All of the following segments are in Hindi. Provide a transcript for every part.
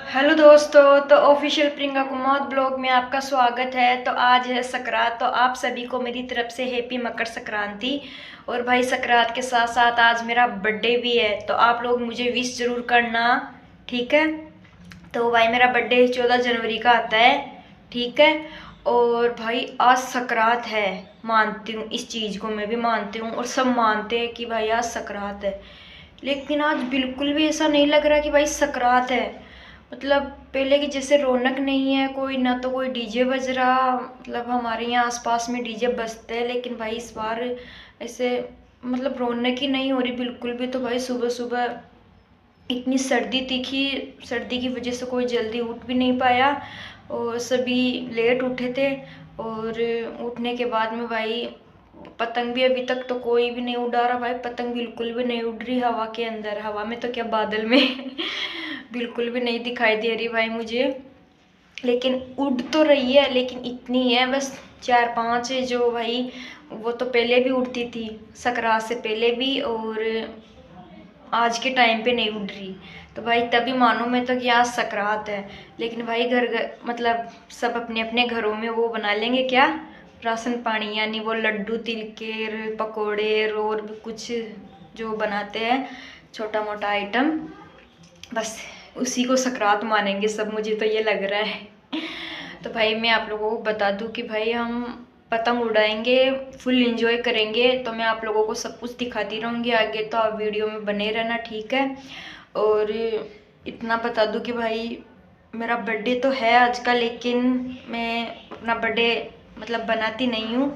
हेलो दोस्तों, तो ऑफिशियल प्रियंका कुमार ब्लॉग में आपका स्वागत है। तो आज है संक्रांत, तो आप सभी को मेरी तरफ से हैप्पी मकर संक्रांति। और भाई संक्रांत के साथ साथ आज मेरा बर्थडे भी है, तो आप लोग मुझे विश जरूर करना, ठीक है। तो भाई मेरा बर्थडे 14 जनवरी का आता है, ठीक है। और भाई आज संक्रांत है, मानती हूँ इस चीज़ को, मैं भी मानती हूँ और सब मानते हैं कि भाई आज संक्रांत है। लेकिन आज बिल्कुल भी ऐसा नहीं लग रहा कि भाई संक्रांत है। मतलब पहले की जैसे रौनक नहीं है, कोई ना तो कोई डीजे बज रहा, मतलब हमारे यहाँ आसपास में डीजे बजते हैं, लेकिन भाई इस बार ऐसे मतलब रौनक ही नहीं हो रही बिल्कुल भी। तो भाई सुबह सुबह इतनी सर्दी तीखी, सर्दी की वजह से कोई जल्दी उठ भी नहीं पाया और सभी लेट उठे थे। और उठने के बाद में भाई पतंग भी अभी तक तो कोई भी नहीं उड़ा रहा भाई, पतंग बिल्कुल भी नहीं उड़ रही हवा के अंदर, हवा में तो क्या बादल में बिल्कुल भी नहीं दिखाई दे रही भाई मुझे। लेकिन उड़ तो रही है, लेकिन इतनी है बस 4-5 है जो भाई, वो तो पहले भी उड़ती थी, संक्रांत से पहले भी, और आज के टाइम पे नहीं उड़ रही। तो भाई तभी मानो मैं तो कि आज सकरात है। लेकिन भाई घर घर मतलब सब अपने अपने घरों में वो बना लेंगे क्या, राशन पानी, यानी वो लड्डू, तिल के पकोड़े और भी कुछ जो बनाते हैं छोटा मोटा आइटम, बस उसी को सकरात मानेंगे सब, मुझे तो ये लग रहा है। तो भाई मैं आप लोगों को बता दूं कि भाई हम पतंग उड़ाएंगे, फुल एंजॉय करेंगे। तो मैं आप लोगों को सब कुछ दिखाती रहूँगी आगे, तो आप वीडियो में बने रहना, ठीक है। और इतना बता दूं कि भाई मेरा बर्थडे तो है आज का, लेकिन मैं अपना बर्थडे मतलब बनाती नहीं हूँ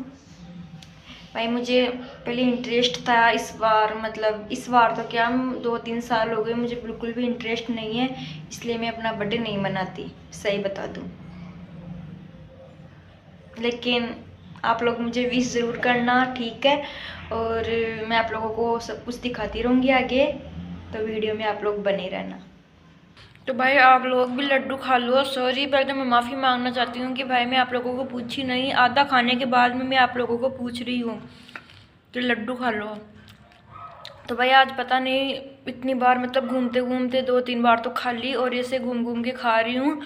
भाई। मुझे पहले इंटरेस्ट था, इस बार मतलब इस बार तो क्या, हम 2-3 साल हो गए मुझे बिल्कुल भी इंटरेस्ट नहीं है, इसलिए मैं अपना बर्थडे नहीं मनाती, सही बता दूँ। लेकिन आप लोग मुझे विश ज़रूर करना, ठीक है। और मैं आप लोगों को सब कुछ दिखाती रहूँगी आगे, तो वीडियो में आप लोग बने रहना। तो भाई आप लोग भी लड्डू खा लो। सॉरी, पहले तो मैं माफ़ी मांगना चाहती हूँ कि भाई मैं आप लोगों को पूछी नहीं, आधा खाने के बाद में मैं आप लोगों को पूछ रही हूँ कि लड्डू खा लो। तो भाई आज पता नहीं इतनी बार मतलब घूमते घूमते 2-3 बार तो खा ली, और ऐसे घूम घूम के खा रही हूँ।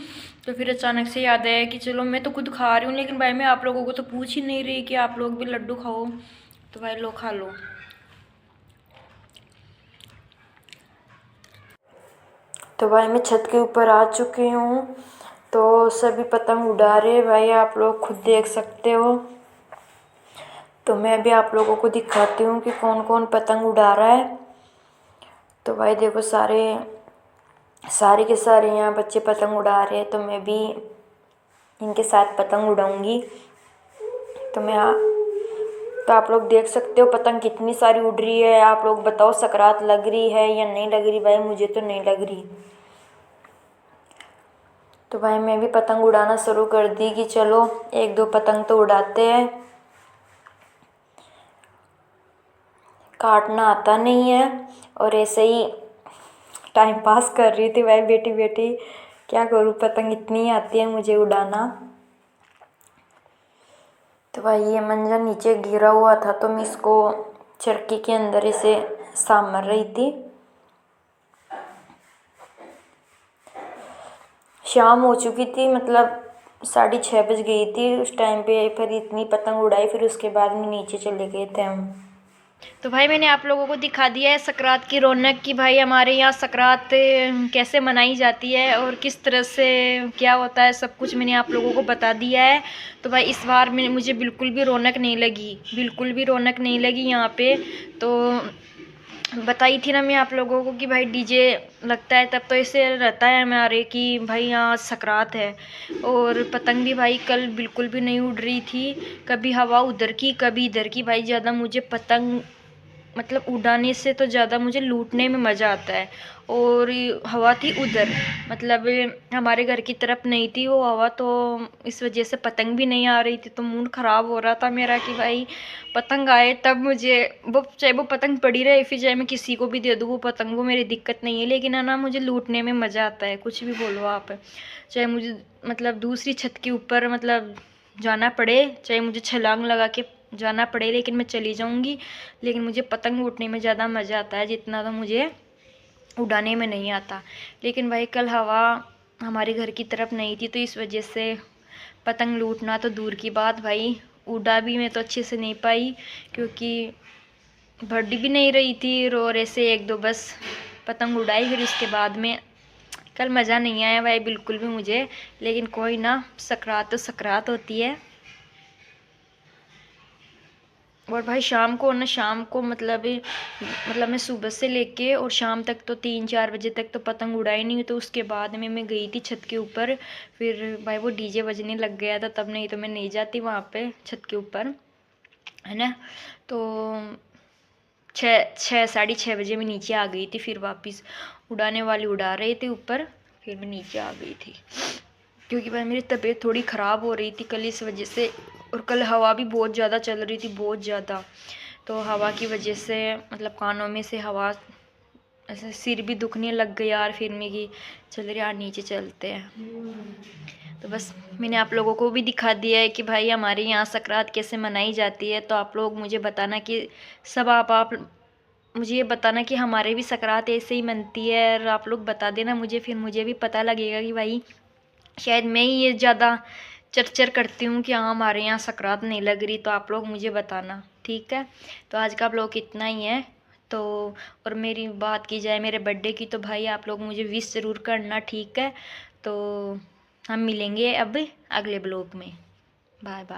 तो फिर अचानक से याद आया कि चलो मैं तो खुद खा रही हूँ, लेकिन भाई मैं आप लोगों को तो पूछ ही नहीं रही कि आप लोग भी लड्डू खाओ। तो भाई लो खा लो। तो भाई मैं छत के ऊपर आ चुकी हूँ, तो सभी पतंग उड़ा रहे भाई, आप लोग खुद देख सकते हो। तो मैं भी आप लोगों को दिखाती हूँ कि कौन कौन पतंग उड़ा रहा है। तो भाई देखो, सारे के सारे यहाँ बच्चे पतंग उड़ा रहे हैं, तो मैं भी इनके साथ पतंग उड़ाऊंगी। तो तो आप लोग देख सकते हो पतंग कितनी सारी उड़ रही है। आप लोग बताओ सकरात लग रही है या नहीं लग रही, भाई मुझे तो नहीं लग रही। तो भाई मैं भी पतंग उड़ाना शुरू कर दी कि चलो 1-2 पतंग तो उड़ाते हैं। काटना आता नहीं है और ऐसे ही टाइम पास कर रही थी भाई बैठी बैठी, क्या करूँ, पतंग इतनी आती है मुझे उड़ाना। तो भाई ये मंजर नीचे गिरा हुआ था, तो मैं इसको चरखी के अंदर इसे सामर रही थी। शाम हो चुकी थी, मतलब 6:30 बज गई थी उस टाइम पे। फिर इतनी पतंग उड़ाई, फिर उसके बाद में नीचे चले गए थे हम। तो भाई मैंने आप लोगों को दिखा दिया है सकरात की रौनक की, भाई हमारे यहाँ सकरात कैसे मनाई जाती है और किस तरह से क्या होता है, सब कुछ मैंने आप लोगों को बता दिया है। तो भाई इस बार में मुझे बिल्कुल भी रौनक नहीं लगी, बिल्कुल भी रौनक नहीं लगी यहाँ पे। तो बताई थी ना मैं आप लोगों को कि भाई डीजे लगता है, तब तो ऐसे रहता है हमारे कि भाई यहाँ सकरात है। और पतंग भी भाई कल बिल्कुल भी नहीं उड़ रही थी, कभी हवा उधर की कभी इधर की। भाई ज़्यादा मुझे पतंग मतलब उड़ाने से तो ज़्यादा मुझे लूटने में मज़ा आता है। और हवा थी उधर, मतलब हमारे घर की तरफ नहीं थी वो हवा, तो इस वजह से पतंग भी नहीं आ रही थी। तो मूड ख़राब हो रहा था मेरा कि भाई पतंग आए तब मुझे, वो चाहे वो पतंग पड़ी रहे फिर चाहे मैं किसी को भी दे दूँ वो पतंग, वो मेरी दिक्कत नहीं है। लेकिन है ना, मुझे लूटने में मज़ा आता है, कुछ भी बोलो आप। चाहे मुझे मतलब दूसरी छत के ऊपर मतलब जाना पड़े, चाहे मुझे छलांग लगा के जाना पड़े, लेकिन मैं चली जाऊंगी। लेकिन मुझे पतंग उड़ने में ज़्यादा मज़ा आता है, जितना तो मुझे उड़ाने में नहीं आता। लेकिन भाई कल हवा हमारे घर की तरफ नहीं थी, तो इस वजह से पतंग लूटना तो दूर की बात भाई, उड़ा भी मैं तो अच्छे से नहीं पाई क्योंकि बढ़ भी नहीं रही थी। और ऐसे एक दो बस पतंग उड़ाई, फिर उसके बाद में कल मज़ा नहीं आया भाई बिल्कुल भी मुझे। लेकिन कोई ना, सकरात तो सकरात होती है। और भाई शाम को मतलब मैं सुबह से लेके और शाम तक तो 3-4 बजे तक तो पतंग उड़ाई नहीं, तो उसके बाद में मैं गई थी छत के ऊपर। फिर भाई वो डीजे बजने लग गया था तब, नहीं तो मैं नहीं जाती वहाँ पे छत के ऊपर, है ना। तो 6-6:30 बजे मैं नीचे आ गई थी। फिर वापस उड़ाने वाले उड़ा रहे थे ऊपर, फिर मैं नीचे आ गई थी क्योंकि भाई मेरी तबीयत थोड़ी ख़राब हो रही थी कल इस वजह से। और कल हवा भी बहुत ज़्यादा चल रही थी, बहुत ज़्यादा। तो हवा की वजह से मतलब कानों में से हवा, ऐसे सिर भी दुखने लग गया यार। फिर मैं कि चल रहे यार नीचे चलते हैं। तो बस मैंने आप लोगों को भी दिखा दिया है कि भाई हमारे यहाँ सकरात कैसे मनाई जाती है। तो आप लोग मुझे बताना कि सब आप मुझे ये बताना कि हमारे भी सकरात ऐसे ही मनती है, और आप लोग बता देना मुझे, फिर मुझे भी पता लगेगा कि भाई शायद मैं ही ये ज़्यादा चरचर करती हूँ कि हाँ हमारे यहाँ सकरात नहीं लग रही। तो आप लोग मुझे बताना, ठीक है। तो आज का ब्लॉग इतना ही है। तो और मेरी बात की जाए मेरे बर्थडे की, तो भाई आप लोग मुझे विश ज़रूर करना, ठीक है। तो हम मिलेंगे अब अगले ब्लॉग में। Bye bye.